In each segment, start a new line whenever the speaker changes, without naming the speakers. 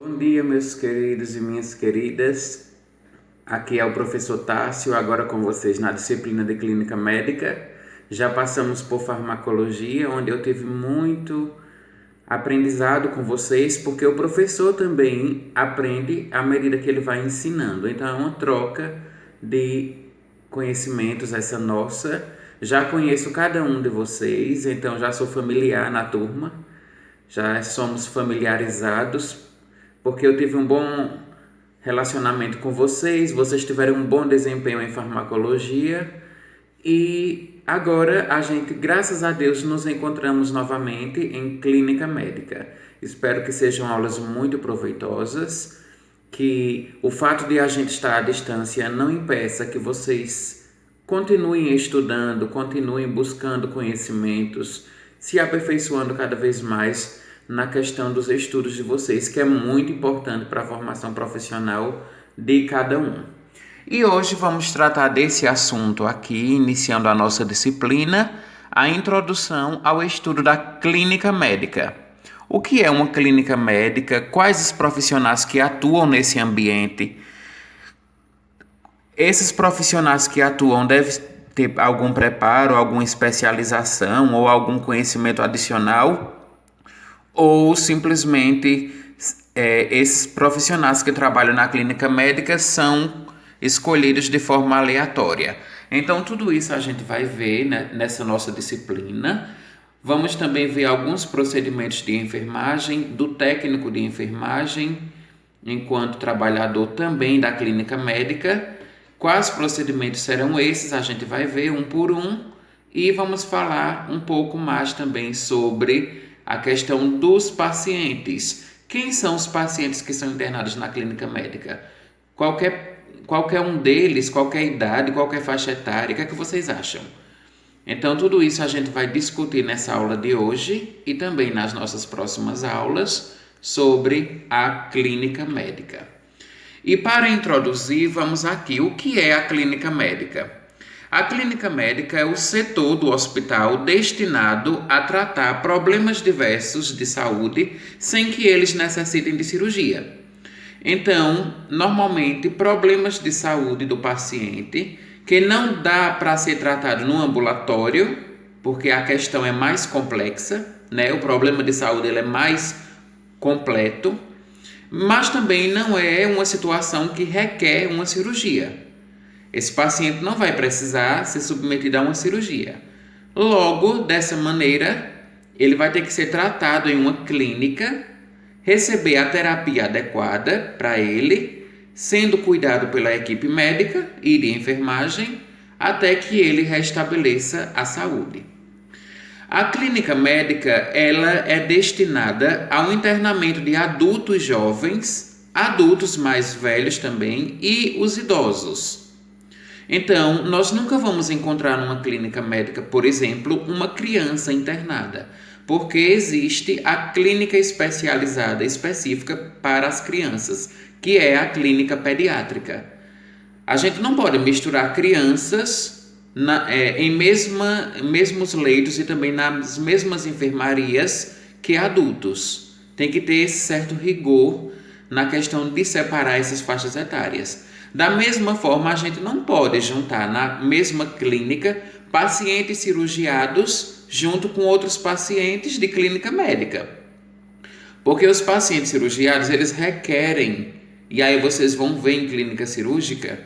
Bom dia, meus queridos e minhas queridas. Aqui é o professor Tássio, agora com vocês na disciplina de Clínica Médica. Já passamos por farmacologia, onde eu tive muito aprendizado com vocês, porque o professor também aprende à medida que ele vai ensinando. Então é uma troca de conhecimentos essa nossa. Já conheço cada um de vocês, então já sou familiar na turma. Já somos familiarizados, porque eu tive um bom relacionamento com vocês, vocês tiveram um bom desempenho em farmacologia e agora a gente, graças a Deus, nos encontramos novamente em clínica médica. Espero que sejam aulas muito proveitosas, que o fato de a gente estar à distância não impeça que vocês continuem estudando, continuem buscando conhecimentos, se aperfeiçoando cada vez mais na questão dos estudos de vocês, que é muito importante para a formação profissional de cada um. E hoje vamos tratar desse assunto aqui, iniciando a nossa disciplina, a introdução ao estudo da clínica médica. O que é uma clínica médica? Quais os profissionais que atuam nesse ambiente? Esses profissionais que atuam devem ter algum preparo, alguma especialização ou algum conhecimento adicional? Ou simplesmente esses profissionais que trabalham na clínica médica são escolhidos de forma aleatória. Então, tudo isso a gente vai ver, né, nessa nossa disciplina. Vamos também ver alguns procedimentos de enfermagem, do técnico de enfermagem, enquanto trabalhador também da clínica médica. Quais procedimentos serão esses? A gente vai ver um por um e vamos falar um pouco mais também sobre a questão dos pacientes. Quem são os pacientes que são internados na clínica médica? Qualquer um deles, qualquer idade, qualquer faixa etária, o que é que vocês acham? Então, tudo isso a gente vai discutir nessa aula de hoje e também nas nossas próximas aulas sobre a clínica médica. E para introduzir, vamos aqui, o que é a clínica médica? A clínica médica é o setor do hospital destinado a tratar problemas diversos de saúde sem que eles necessitem de cirurgia. Então, normalmente, problemas de saúde do paciente que não dá para ser tratado no ambulatório, porque a questão é mais complexa, né? O problema de saúde ele é mais completo, mas também não é uma situação que requer uma cirurgia. Esse paciente não vai precisar ser submetido a uma cirurgia. Logo, dessa maneira, ele vai ter que ser tratado em uma clínica, receber a terapia adequada para ele, sendo cuidado pela equipe médica e de enfermagem, até que ele restabeleça a saúde. A clínica médica ela é destinada ao internamento de adultos jovens, adultos mais velhos também e os idosos. Então, nós nunca vamos encontrar numa clínica médica, por exemplo, uma criança internada, porque existe a clínica especializada específica para as crianças, que é a clínica pediátrica. A gente não pode misturar crianças em mesmos leitos e também nas mesmas enfermarias que adultos. Tem que ter esse certo rigor na questão de separar essas faixas etárias. Da mesma forma, a gente não pode juntar na mesma clínica pacientes cirurgiados junto com outros pacientes de clínica médica. Porque os pacientes cirurgiados, eles requerem, e aí vocês vão ver em clínica cirúrgica,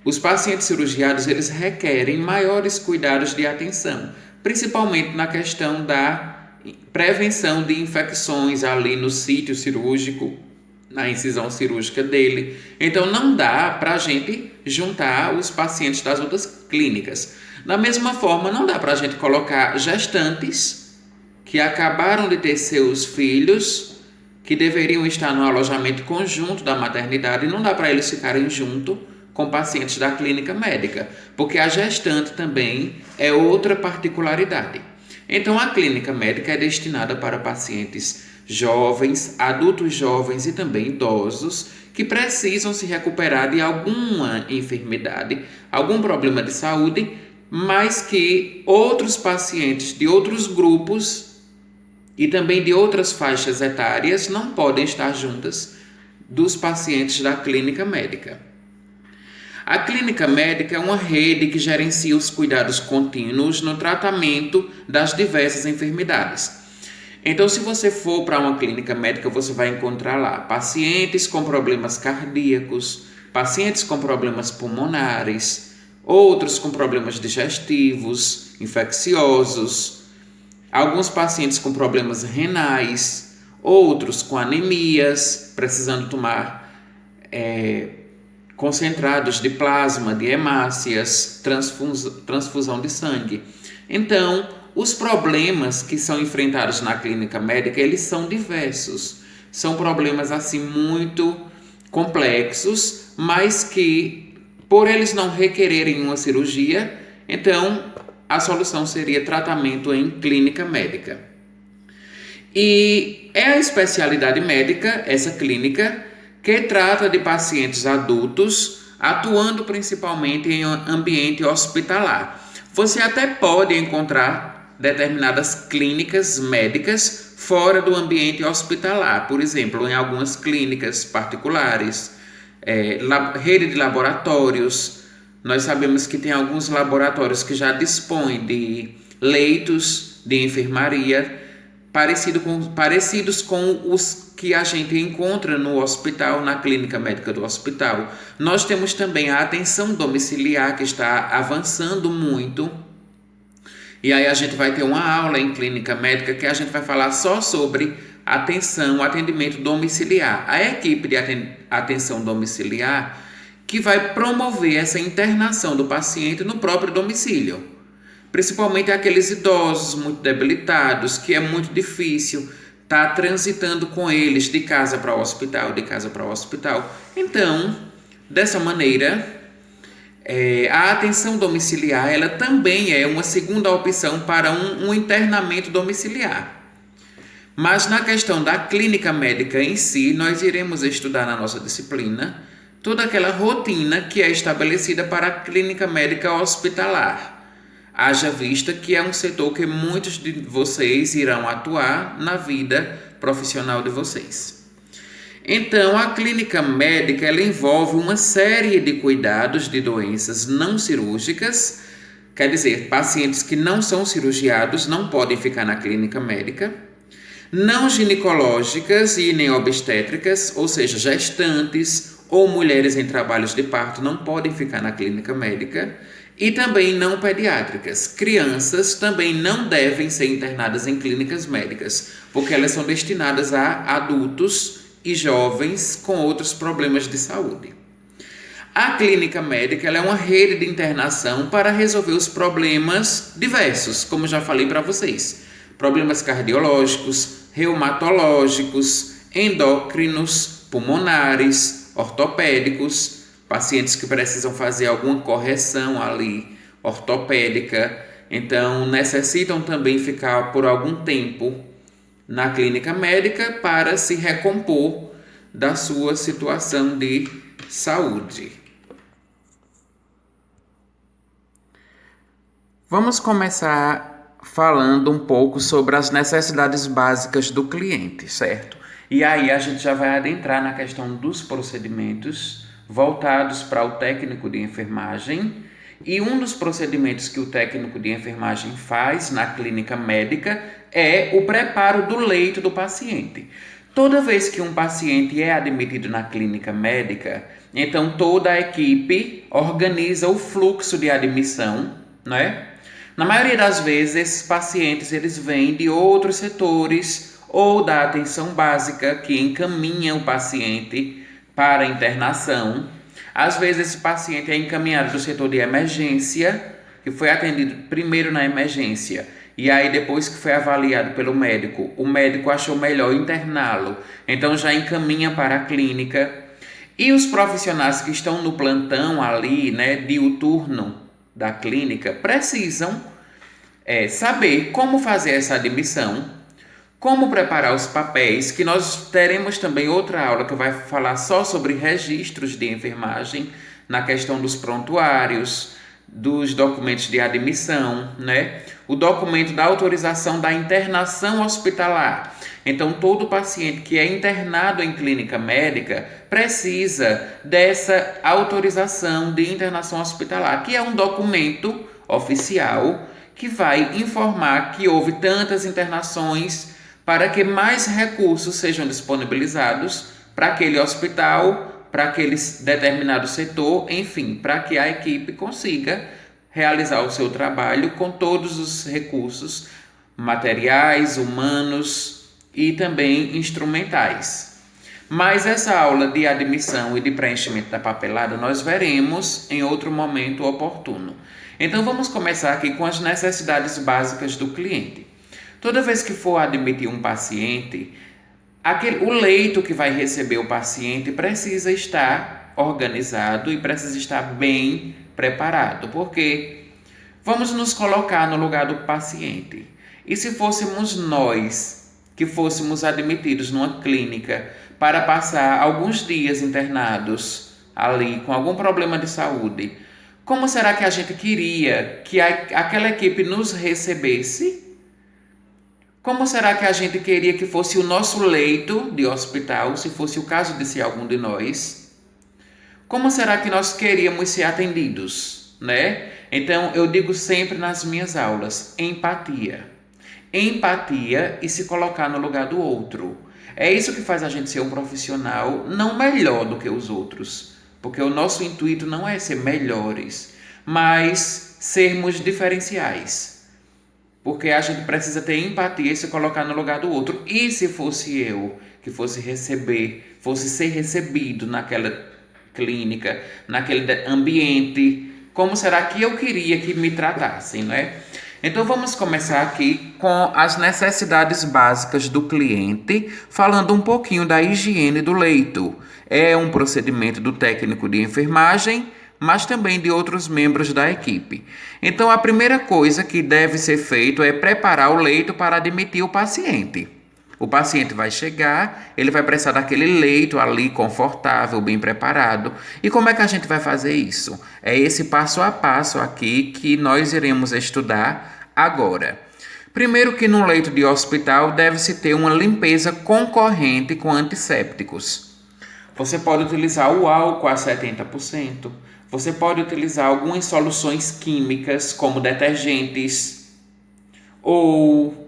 os pacientes cirurgiados, eles requerem maiores cuidados de atenção, principalmente na questão da prevenção de infecções ali no sítio cirúrgico, na incisão cirúrgica dele. Então, não dá para a gente juntar os pacientes das outras clínicas. Da mesma forma, não dá para a gente colocar gestantes que acabaram de ter seus filhos, que deveriam estar no alojamento conjunto da maternidade, e não dá para eles ficarem junto com pacientes da clínica médica, porque a gestante também é outra particularidade. Então, a clínica médica é destinada para pacientes jovens, adultos jovens e também idosos que precisam se recuperar de alguma enfermidade, algum problema de saúde, mas que outros pacientes de outros grupos e também de outras faixas etárias não podem estar juntas dos pacientes da clínica médica. A clínica médica é uma rede que gerencia os cuidados contínuos no tratamento das diversas enfermidades. Então, se você for para uma clínica médica, você vai encontrar lá pacientes com problemas cardíacos, pacientes com problemas pulmonares, outros com problemas digestivos, infecciosos, alguns pacientes com problemas renais, outros com anemias, precisando tomar concentrados de plasma, de hemácias, transfusão de sangue. Então, os problemas que são enfrentados na clínica médica, eles são diversos. São problemas assim muito complexos, mas que, por eles não requererem uma cirurgia, então a solução seria tratamento em clínica médica. E é a especialidade médica, essa clínica, que trata de pacientes adultos, atuando principalmente em ambiente hospitalar. Você até pode encontrar determinadas clínicas médicas fora do ambiente hospitalar, por exemplo, em algumas clínicas particulares, rede de laboratórios. Nós sabemos que tem alguns laboratórios que já dispõem de leitos de enfermaria parecidos com os que a gente encontra no hospital, na clínica médica do hospital. Nós temos também a atenção domiciliar, que está avançando muito. E aí a gente vai ter uma aula em clínica médica que a gente vai falar só sobre atendimento domiciliar. A equipe de atenção domiciliar que vai promover essa internação do paciente no próprio domicílio. Principalmente aqueles idosos muito debilitados, que é muito difícil estar transitando com eles de casa para o hospital, Então, dessa maneira, a atenção domiciliar, ela também é uma segunda opção para um internamento domiciliar. Mas na questão da clínica médica em si, nós iremos estudar na nossa disciplina toda aquela rotina que é estabelecida para a clínica médica hospitalar. Haja vista que é um setor que muitos de vocês irão atuar na vida profissional de vocês. Então, a clínica médica ela envolve uma série de cuidados de doenças não cirúrgicas, quer dizer, pacientes que não são cirurgiados não podem ficar na clínica médica, não ginecológicas e nem obstétricas, ou seja, gestantes ou mulheres em trabalhos de parto não podem ficar na clínica médica, e também não pediátricas. Crianças também não devem ser internadas em clínicas médicas, porque elas são destinadas a adultos e jovens com outros problemas de saúde. A clínica médica ela é uma rede de internação para resolver os problemas diversos, como já falei para vocês. Problemas cardiológicos, reumatológicos, endócrinos, pulmonares, ortopédicos, pacientes que precisam fazer alguma correção ali ortopédica, então necessitam também ficar por algum tempo na clínica médica para se recompor da sua situação de saúde. Vamos começar falando um pouco sobre as necessidades básicas do cliente, certo? E aí a gente já vai adentrar na questão dos procedimentos voltados para o técnico de enfermagem, e um dos procedimentos que o técnico de enfermagem faz na clínica médica é o preparo do leito do paciente. Toda vez que um paciente é admitido na clínica médica, então toda a equipe organiza o fluxo de admissão, né? Na maioria das vezes, esses pacientes eles vêm de outros setores ou da atenção básica que encaminha o paciente para a internação. Às vezes esse paciente é encaminhado do setor de emergência, que foi atendido primeiro na emergência, e aí depois que foi avaliado pelo médico, o médico achou melhor interná-lo, então já encaminha para a clínica. E os profissionais que estão no plantão ali, né, diuturno da clínica, precisam saber como fazer essa admissão, como preparar os papéis, que nós teremos também outra aula que vai falar só sobre registros de enfermagem, na questão dos prontuários, dos documentos de admissão, né? O documento da autorização da internação hospitalar. Então, todo paciente que é internado em clínica médica precisa dessa autorização de internação hospitalar, que é um documento oficial que vai informar que houve tantas internações para que mais recursos sejam disponibilizados para aquele hospital, para aquele determinado setor, enfim, para que a equipe consiga realizar o seu trabalho com todos os recursos materiais, humanos e também instrumentais. Mas essa aula de admissão e de preenchimento da papelada nós veremos em outro momento oportuno. Então vamos começar aqui com as necessidades básicas do cliente. Toda vez que for admitir um paciente, o leito que vai receber o paciente precisa estar organizado e precisa estar bem preparado, porque vamos nos colocar no lugar do paciente. E se fôssemos nós que fôssemos admitidos numa clínica para passar alguns dias internados ali com algum problema de saúde, como será que a gente queria que aquela equipe nos recebesse? Como será que a gente queria que fosse o nosso leito de hospital, se fosse o caso de ser algum de nós? Como será que nós queríamos ser atendidos, né? Então, eu digo sempre nas minhas aulas, empatia. Empatia e se colocar no lugar do outro. É isso que faz a gente ser um profissional não melhor do que os outros, porque o nosso intuito não é ser melhores, mas sermos diferenciais. Porque a gente precisa ter empatia e se colocar no lugar do outro. E se fosse eu que fosse ser recebido naquela clínica, naquele ambiente, como será que eu queria que me tratassem, né? Então vamos começar aqui com as necessidades básicas do cliente, falando um pouquinho da higiene do leito. É um procedimento do técnico de enfermagem, mas também de outros membros da equipe. Então, a primeira coisa que deve ser feito é preparar o leito para admitir o paciente. O paciente vai chegar, ele vai precisar daquele leito ali confortável, bem preparado. E como é que a gente vai fazer isso? É esse passo a passo aqui que nós iremos estudar agora. Primeiro que no leito de hospital deve-se ter uma limpeza concorrente com antissépticos. Você pode utilizar o álcool a 70%. Você pode utilizar algumas soluções químicas, como detergentes, ou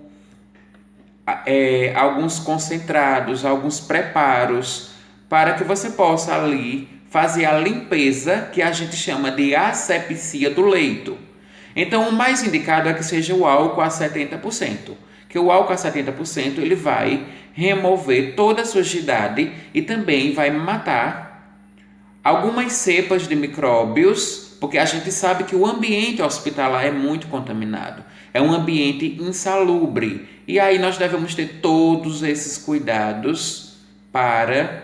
alguns concentrados, alguns preparos, para que você possa ali fazer a limpeza, que a gente chama de asepsia do leito. Então, o mais indicado é que seja o álcool a 70%, que o álcool a 70% ele vai remover toda a sujidade e também vai matar algumas cepas de micróbios, porque a gente sabe que o ambiente hospitalar é muito contaminado, é um ambiente insalubre, e aí nós devemos ter todos esses cuidados para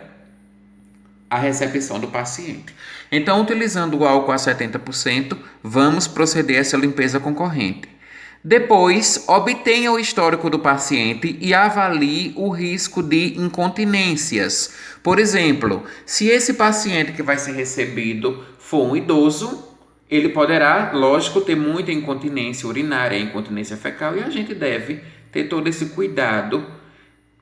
a recepção do paciente. Então, utilizando o álcool a 70%, vamos proceder a essa limpeza concorrente. Depois, obtenha o histórico do paciente e avalie o risco de incontinências. Por exemplo, se esse paciente que vai ser recebido for um idoso, ele poderá, lógico, ter muita incontinência urinária, incontinência fecal, e a gente deve ter todo esse cuidado,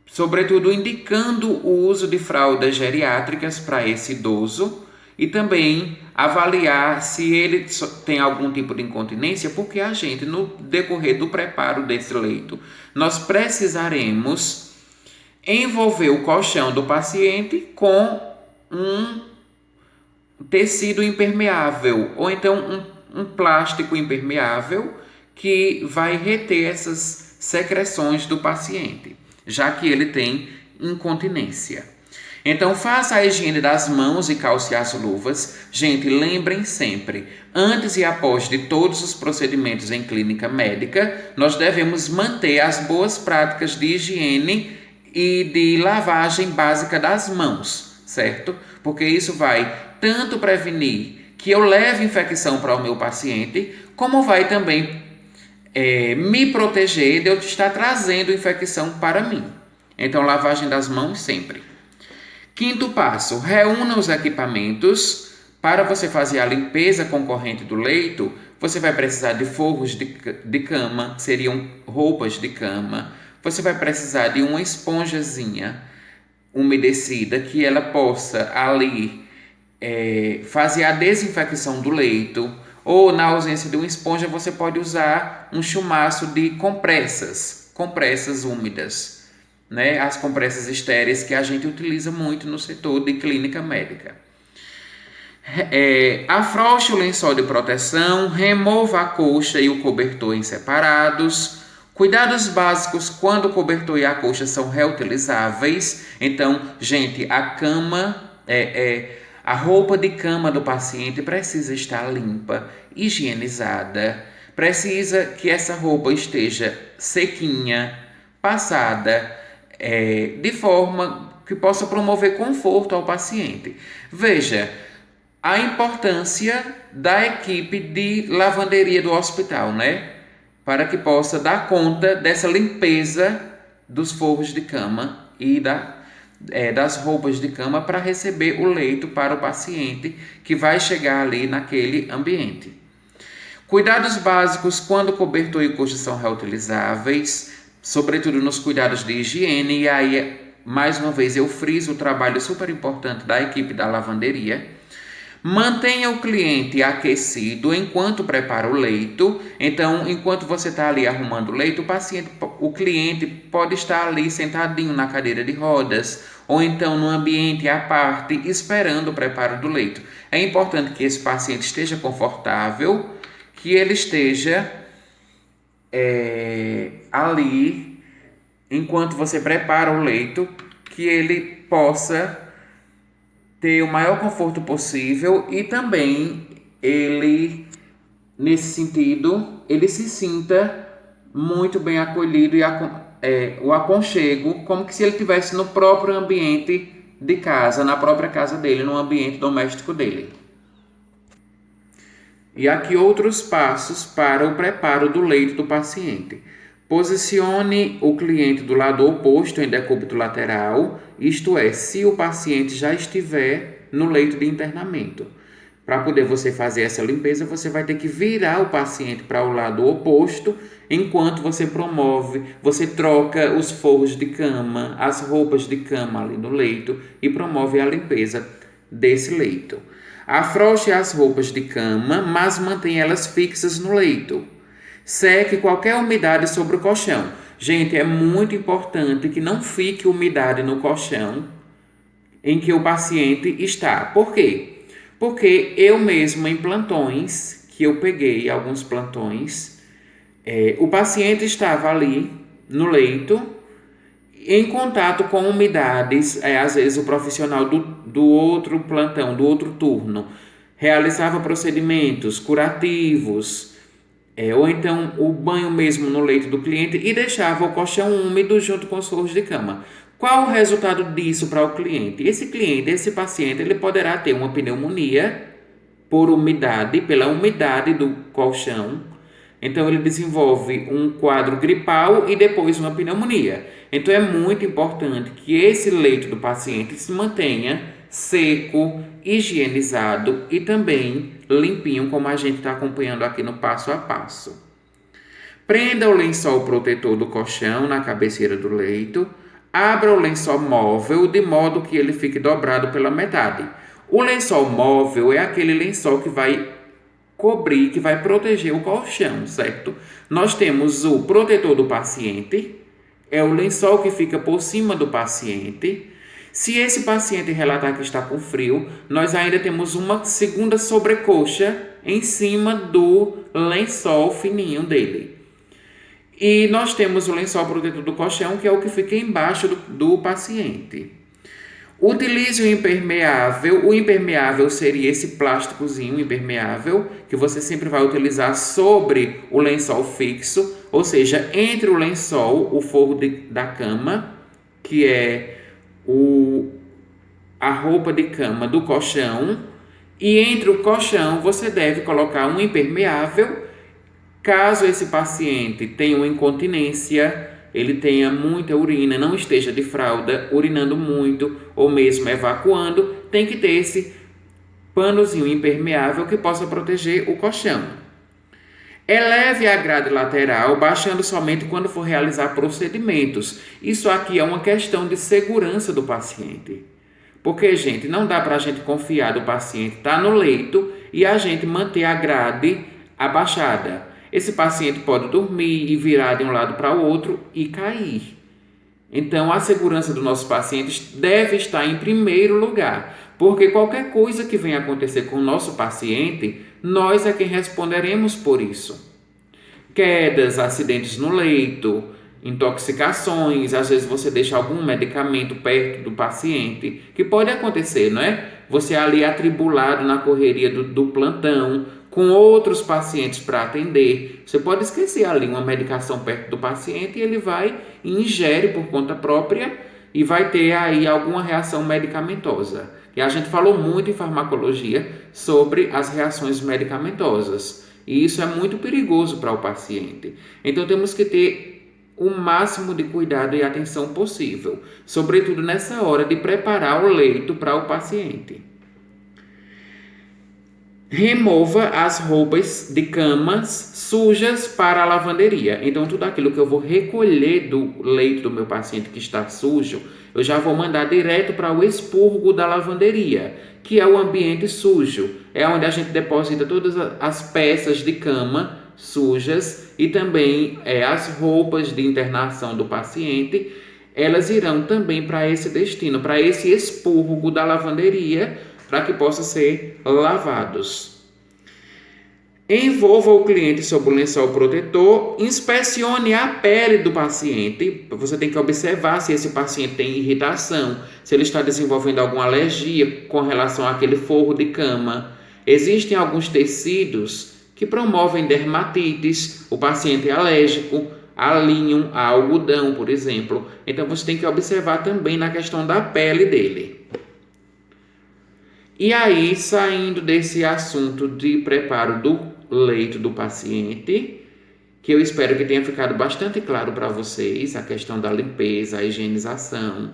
sobretudo indicando o uso de fraldas geriátricas para esse idoso, e também avaliar se ele tem algum tipo de incontinência, porque a gente, no decorrer do preparo desse leito, nós precisaremos envolver o colchão do paciente com um tecido impermeável, ou então um plástico impermeável que vai reter essas secreções do paciente, já que ele tem incontinência. Então, faça a higiene das mãos e calce as luvas. Gente, lembrem sempre, antes e após de todos os procedimentos em clínica médica, nós devemos manter as boas práticas de higiene e de lavagem básica das mãos, certo? Porque isso vai tanto prevenir que eu leve infecção para o meu paciente, como vai também me proteger de eu estar trazendo infecção para mim. Então, lavagem das mãos sempre. Quinto passo, reúna os equipamentos Para você fazer a limpeza concorrente do leito, você vai precisar de forros de cama, que seriam roupas de cama. Você vai precisar de uma esponjazinha umedecida que ela possa ali fazer a desinfecção do leito. Ou na ausência de uma esponja, você pode usar um chumaço de compressas úmidas, né? As compressas estéreis que a gente utiliza muito no setor de clínica médica. Afrouxe o lençol de proteção, remova a colcha e o cobertor em separados. Cuidados básicos quando o cobertor e a colcha são reutilizáveis. Então, gente, a roupa de cama do paciente precisa estar limpa, higienizada. Precisa que essa roupa esteja sequinha, passada, de forma que possa promover conforto ao paciente. Veja a importância da equipe de lavanderia do hospital, né? Para que possa dar conta dessa limpeza dos forros de cama e das roupas de cama para receber o leito para o paciente que vai chegar ali naquele ambiente. Cuidados básicos quando cobertor e colcha são reutilizáveis, sobretudo nos cuidados de higiene, e aí, mais uma vez, eu friso o trabalho super importante da equipe da lavanderia. Mantenha o cliente aquecido enquanto prepara o leito. Então, enquanto você está ali arrumando o leito, o cliente pode estar ali sentadinho na cadeira de rodas ou então no ambiente à parte esperando o preparo do leito. É importante que esse paciente esteja confortável, que ele esteja ali enquanto você prepara o leito, que ele possa ter o maior conforto possível e também ele, nesse sentido, ele se sinta muito bem acolhido e o aconchego, como que se ele estivesse no próprio ambiente de casa, na própria casa dele, no ambiente doméstico dele. E aqui outros passos para o preparo do leito do paciente. Posicione o cliente do lado oposto em decúbito lateral, isto é, se o paciente já estiver no leito de internamento. Para poder você fazer essa limpeza, você vai ter que virar o paciente para o lado oposto, enquanto você troca os forros de cama, as roupas de cama ali no leito e promove a limpeza desse leito. Afrouxe as roupas de cama, mas mantenha elas fixas no leito. Seque qualquer umidade sobre o colchão. Gente, é muito importante que não fique umidade no colchão em que o paciente está. Por quê? Porque eu mesmo em plantões, que eu peguei alguns plantões, o paciente estava ali no leito, em contato com umidades, às vezes o profissional do outro plantão, do outro turno, realizava procedimentos curativos, ou então o banho mesmo no leito do cliente e deixava o colchão úmido junto com os forros de cama. Qual o resultado disso para o cliente? Esse paciente, ele poderá ter uma pneumonia pela umidade do colchão. Então, ele desenvolve um quadro gripal e depois uma pneumonia. Então, é muito importante que esse leito do paciente se mantenha seco, higienizado e também limpinho, como a gente está acompanhando aqui no passo a passo. Prenda o lençol protetor do colchão na cabeceira do leito. Abra o lençol móvel de modo que ele fique dobrado pela metade. O lençol móvel é aquele lençol que vai cobrir, que vai proteger o colchão, certo? Nós temos o protetor do paciente, é o lençol que fica por cima do paciente. Se esse paciente relatar que está com frio, nós ainda temos uma segunda sobrecoxa em cima do lençol fininho dele. E nós temos o lençol protetor do colchão, que é o que fica embaixo do paciente. Utilize o impermeável. O impermeável seria esse plásticozinho impermeável que você sempre vai utilizar sobre o lençol fixo, ou seja, entre o lençol, o forro da cama, que é a roupa de cama do colchão, e entre o colchão você deve colocar um impermeável. Caso esse paciente tenha uma incontinência, ele tenha muita urina, não esteja de fralda, urinando muito ou mesmo evacuando, tem que ter panozinho impermeável que possa proteger o colchão. Eleve a grade lateral, baixando somente quando for realizar procedimentos. Isso aqui é uma questão de segurança do paciente. Porque, gente, não dá para a gente confiar do paciente estar no leito e a gente manter a grade abaixada. Esse paciente pode dormir e virar de um lado para o outro e cair. Então, a segurança dos nossos pacientes deve estar em primeiro lugar, porque qualquer coisa que venha acontecer com o nosso paciente, nós é quem responderemos por isso. Quedas, acidentes no leito, intoxicações, às vezes você deixa algum medicamento perto do paciente, que pode acontecer, não é? Você ali atribulado na correria do plantão, com outros pacientes para atender, você pode esquecer ali uma medicação perto do paciente e ele vai e ingere por conta própria e vai ter aí alguma reação medicamentosa. E a gente falou muito em farmacologia sobre as reações medicamentosas. E isso é muito perigoso para o paciente. Então temos que ter o máximo de cuidado e atenção possível, sobretudo nessa hora de preparar o leito para o paciente. Remova as roupas de camas sujas para a lavanderia. Então, tudo aquilo que eu vou recolher do leito do meu paciente que está sujo, eu já vou mandar direto para o expurgo da lavanderia, que é o ambiente sujo. É onde a gente deposita todas as peças de cama sujas e também as roupas de internação do paciente. Elas irão também para esse destino, para esse expurgo da lavanderia, para que possam ser lavados. Envolva o cliente sob o lençol protetor, inspecione a pele do paciente. Você tem que observar se esse paciente tem irritação, se ele está desenvolvendo alguma alergia com relação àquele forro de cama. Existem alguns tecidos que promovem dermatites, o paciente é alérgico a linho, a algodão, por exemplo. Então você tem que observar também na questão da pele dele. E aí, saindo desse assunto de preparo do leito do paciente, que eu espero que tenha ficado bastante claro para vocês, a questão da limpeza, a higienização,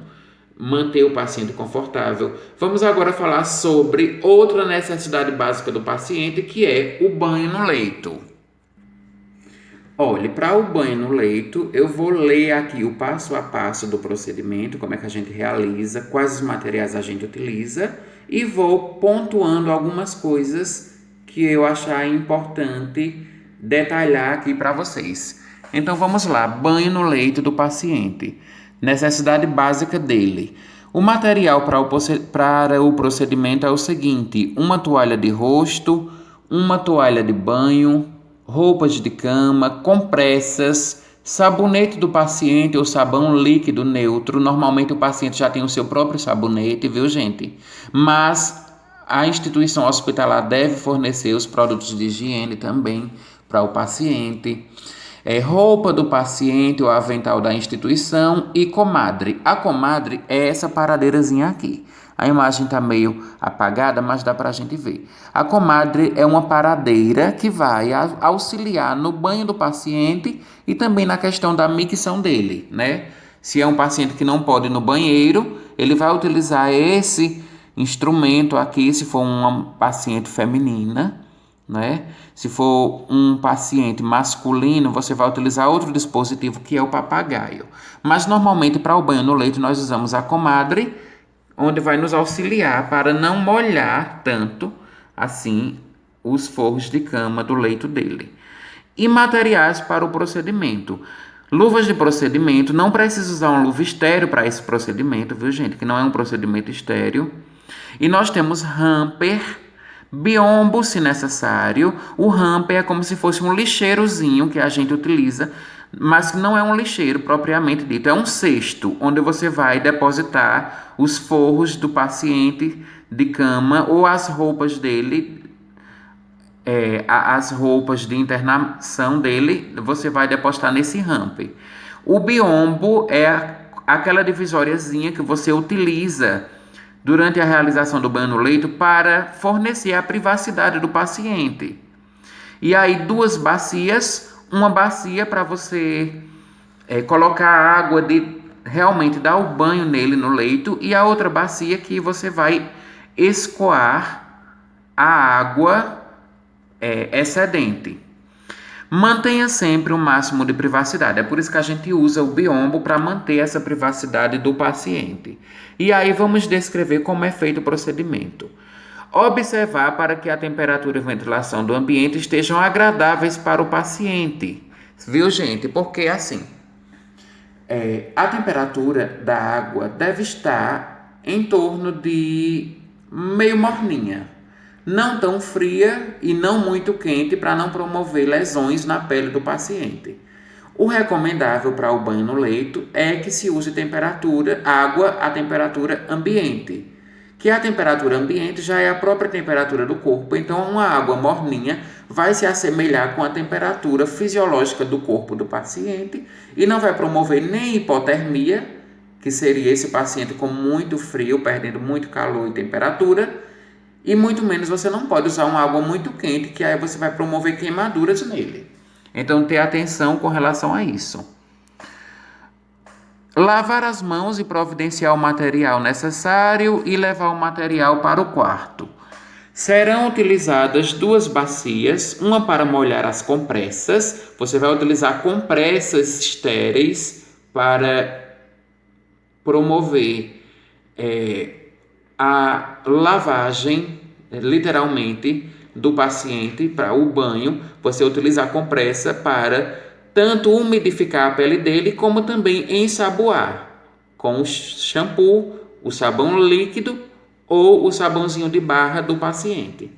manter o paciente confortável. Vamos agora falar sobre outra necessidade básica do paciente, que é o banho no leito. Olhe, para o banho no leito, eu vou ler aqui o passo a passo do procedimento, como é que a gente realiza, quais os materiais a gente utiliza, e vou pontuando algumas coisas que eu achar importante detalhar aqui para vocês. Então vamos lá, banho no leito do paciente, necessidade básica dele. O material para o procedimento é o seguinte: uma toalha de rosto, uma toalha de banho, roupas de cama, compressas, sabonete do paciente ou sabão líquido neutro. Normalmente o paciente já tem o seu próprio sabonete, viu, gente? Mas a instituição hospitalar deve fornecer os produtos de higiene também para o paciente. Roupa do paciente ou avental da instituição e comadre. A comadre é essa paradeirazinha aqui. A imagem está meio apagada, mas dá para a gente ver. A comadre é uma paradeira que vai auxiliar no banho do paciente e também na questão da micção dele, né? Se é um paciente que não pode ir no banheiro, ele vai utilizar esse instrumento aqui, se for uma paciente feminina, né? Se for um paciente masculino, você vai utilizar outro dispositivo que é o papagaio. Mas normalmente para o banho no leito nós usamos a comadre, onde vai nos auxiliar para não molhar tanto assim os forros de cama do leito dele. E materiais para o procedimento. Luvas de procedimento, não precisa usar uma luva estéreo para esse procedimento, viu, gente? Que não é um procedimento estéreo. E nós temos hamper, biombo, se necessário. O hamper é como se fosse um lixeirozinho que a gente utiliza, mas não é um lixeiro propriamente dito, é um cesto onde você vai depositar os forros do paciente de cama ou as roupas dele, as roupas de internação dele, você vai depositar nesse hamper. O biombo é aquela divisóriazinha que você utiliza durante a realização do banho no leito para fornecer a privacidade do paciente. E aí 2 bacias, uma bacia para você colocar a água de realmente dar o banho nele no leito e a outra bacia que você vai escoar a água excedente. Mantenha sempre o máximo de privacidade. É por isso que a gente usa o biombo para manter essa privacidade do paciente. E aí vamos descrever como é feito o procedimento. Observar para que a temperatura e ventilação do ambiente estejam agradáveis para o paciente. Viu, gente? Porque assim, a temperatura da água deve estar em torno de meio morninha. Não tão fria e não muito quente para não promover lesões na pele do paciente. O recomendável para o banho no leito é que se use água a temperatura ambiente, que a temperatura ambiente já é a própria temperatura do corpo, então uma água morninha vai se assemelhar com a temperatura fisiológica do corpo do paciente e não vai promover nem hipotermia, que seria esse paciente com muito frio, perdendo muito calor e temperatura, e muito menos você não pode usar uma água muito quente, que aí você vai promover queimaduras nele. Então, ter atenção com relação a isso. Lavar as mãos e providenciar o material necessário e levar o material para o quarto. Serão utilizadas 2 bacias, uma para molhar as compressas. Você vai utilizar compressas estéreis para promover a lavagem, literalmente, do paciente para o banho. Você utiliza a compressa para tanto umidificar a pele dele, como também ensaboar com o shampoo, o sabão líquido ou o sabãozinho de barra do paciente.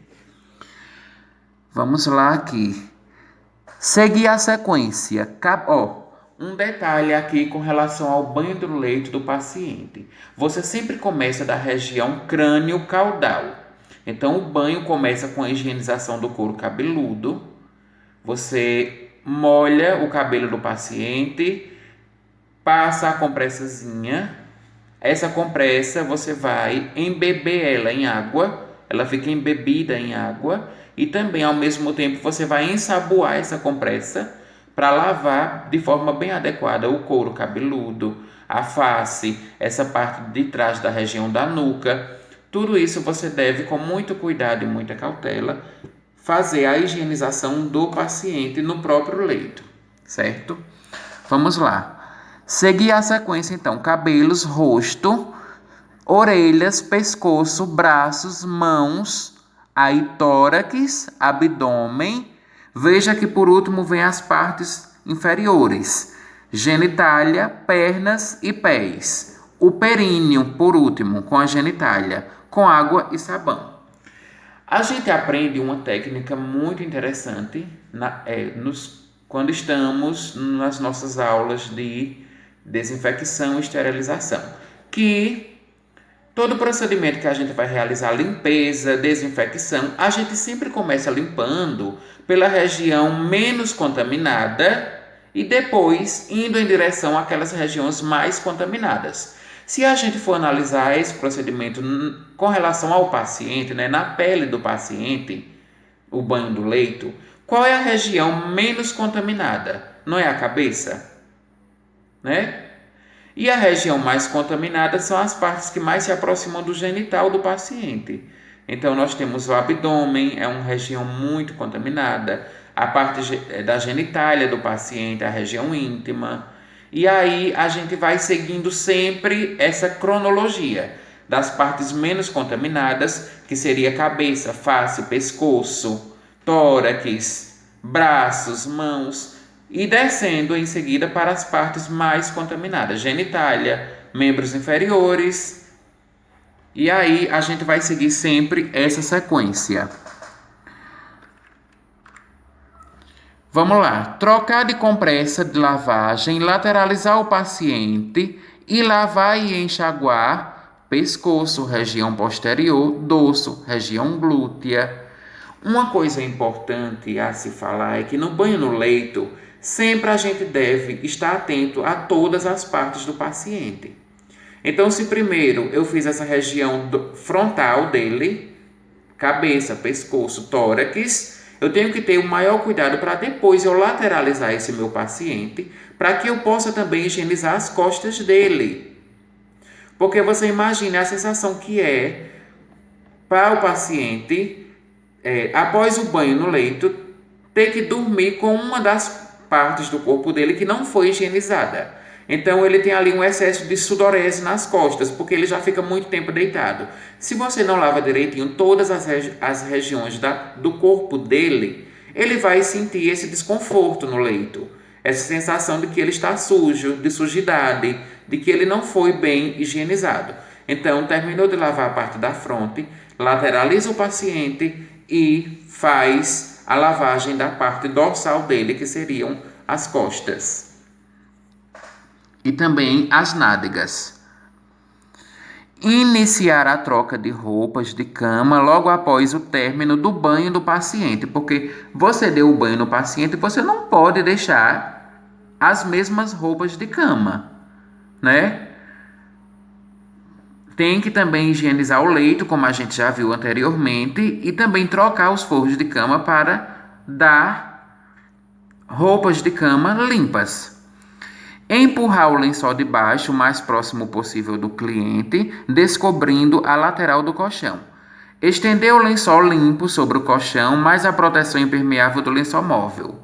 Vamos lá aqui. Seguir a sequência. Um detalhe aqui com relação ao banho do leito do paciente. Você sempre começa da região crânio-caudal. Então, o banho começa com a higienização do couro cabeludo. Você molha o cabelo do paciente, passa a compressazinha. Essa compressa você vai embeber ela em água, ela fica embebida em água. E também, ao mesmo tempo, você vai ensaboar essa compressa para lavar de forma bem adequada o couro cabeludo, a face, essa parte de trás da região da nuca. Tudo isso você deve, com muito cuidado e muita cautela, fazer a higienização do paciente no próprio leito, certo? Vamos lá. Seguir a sequência, então: cabelos, rosto, orelhas, pescoço, braços, mãos, aí tórax, abdômen. Veja que por último vem as partes inferiores: genitália, pernas e pés. O períneo, por último, com a genitália, com água e sabão. A gente aprende uma técnica muito interessante quando estamos nas nossas aulas de desinfecção e esterilização, que todo procedimento que a gente vai realizar, limpeza, desinfecção, a gente sempre começa limpando pela região menos contaminada e depois indo em direção àquelas regiões mais contaminadas. Se a gente for analisar esse procedimento com relação ao paciente, na pele do paciente, o banho do leito, qual é a região menos contaminada? Não é a cabeça? E a região mais contaminada são as partes que mais se aproximam do genital do paciente. Então, nós temos o abdômen, é uma região muito contaminada, a parte da genitália do paciente, a região íntima. E aí, a gente vai seguindo sempre essa cronologia das partes menos contaminadas, que seria cabeça, face, pescoço, tórax, braços, mãos, e descendo em seguida para as partes mais contaminadas, genitália, membros inferiores. E aí a gente vai seguir sempre essa sequência. Vamos lá. Trocar de compressa de lavagem, lateralizar o paciente e lavar e enxaguar pescoço, região posterior, dorso, região glútea. Uma coisa importante a se falar é que no banho no leito, sempre a gente deve estar atento a todas as partes do paciente. Então, se primeiro eu fiz essa região frontal dele, cabeça, pescoço, tórax, eu tenho que ter o maior cuidado para depois eu lateralizar esse meu paciente, para que eu possa também higienizar as costas dele. Porque você imagina a sensação que é para o paciente após o banho no leito, ter que dormir com uma das partes do corpo dele que não foi higienizada. Então ele tem ali um excesso de sudorese nas costas, porque ele já fica muito tempo deitado. Se você não lava direitinho todas as regiões do corpo dele, ele vai sentir esse desconforto no leito. Essa sensação de que ele está sujo, de sujidade, de que ele não foi bem higienizado. Então, terminou de lavar a parte da fronte, lateraliza o paciente e faz a lavagem da parte dorsal dele, que seriam as costas. E também as nádegas. Iniciar a troca de roupas de cama logo após o término do banho do paciente, porque você deu o banho no paciente, você não pode deixar as mesmas roupas de cama, né? Tem que também higienizar o leito, como a gente já viu anteriormente, e também trocar os forros de cama para dar roupas de cama limpas. Empurrar o lençol de baixo o mais próximo possível do cliente, descobrindo a lateral do colchão. Estender o lençol limpo sobre o colchão, mais a proteção impermeável do lençol móvel.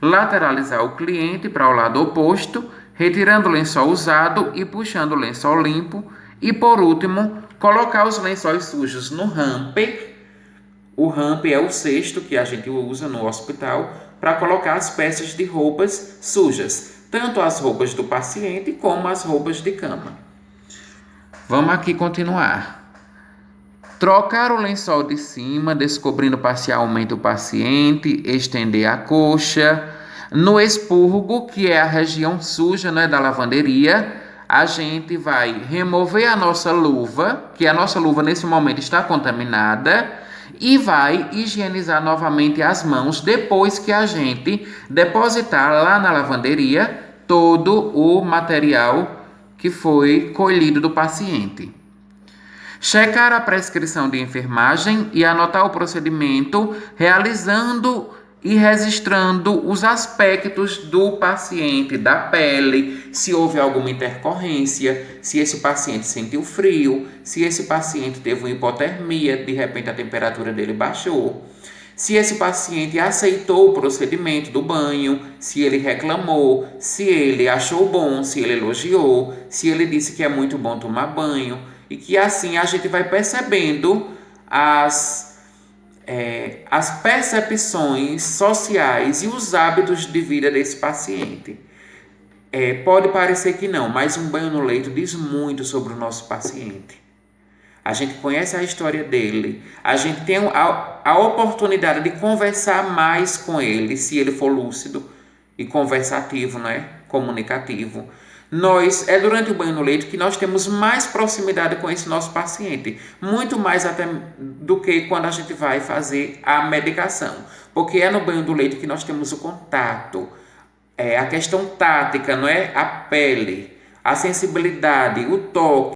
Lateralizar o cliente para o lado oposto, retirando o lençol usado e puxando o lençol limpo. E por último, colocar os lençóis sujos no hamper. O hamper é o cesto que a gente usa no hospital para colocar as peças de roupas sujas, tanto as roupas do paciente como as roupas de cama. Vamos aqui continuar. Trocar o lençol de cima, descobrindo parcialmente o paciente, estender a coxa. No expurgo, que é a região suja, né, da lavanderia, a gente vai remover a nossa luva, que a nossa luva nesse momento está contaminada, e vai higienizar novamente as mãos depois que a gente depositar lá na lavanderia todo o material que foi colhido do paciente. Checar a prescrição de enfermagem e anotar o procedimento, realizando e registrando os aspectos do paciente, da pele, se houve alguma intercorrência, se esse paciente sentiu frio, se esse paciente teve uma hipotermia, de repente a temperatura dele baixou, se esse paciente aceitou o procedimento do banho, se ele reclamou, se ele achou bom, se ele elogiou, se ele disse que é muito bom tomar banho, e que assim a gente vai percebendo as percepções sociais e os hábitos de vida desse paciente. Pode parecer que não, mas um banho no leito diz muito sobre o nosso paciente. A gente conhece a história dele, a gente tem a oportunidade de conversar mais com ele, se ele for lúcido e conversativo, né? Comunicativo. É durante o banho no leito que nós temos mais proximidade com esse nosso paciente, muito mais até do que quando a gente vai fazer a medicação, porque é no banho do leito que nós temos o contato, a questão tática, não é? A pele, a sensibilidade, o toque.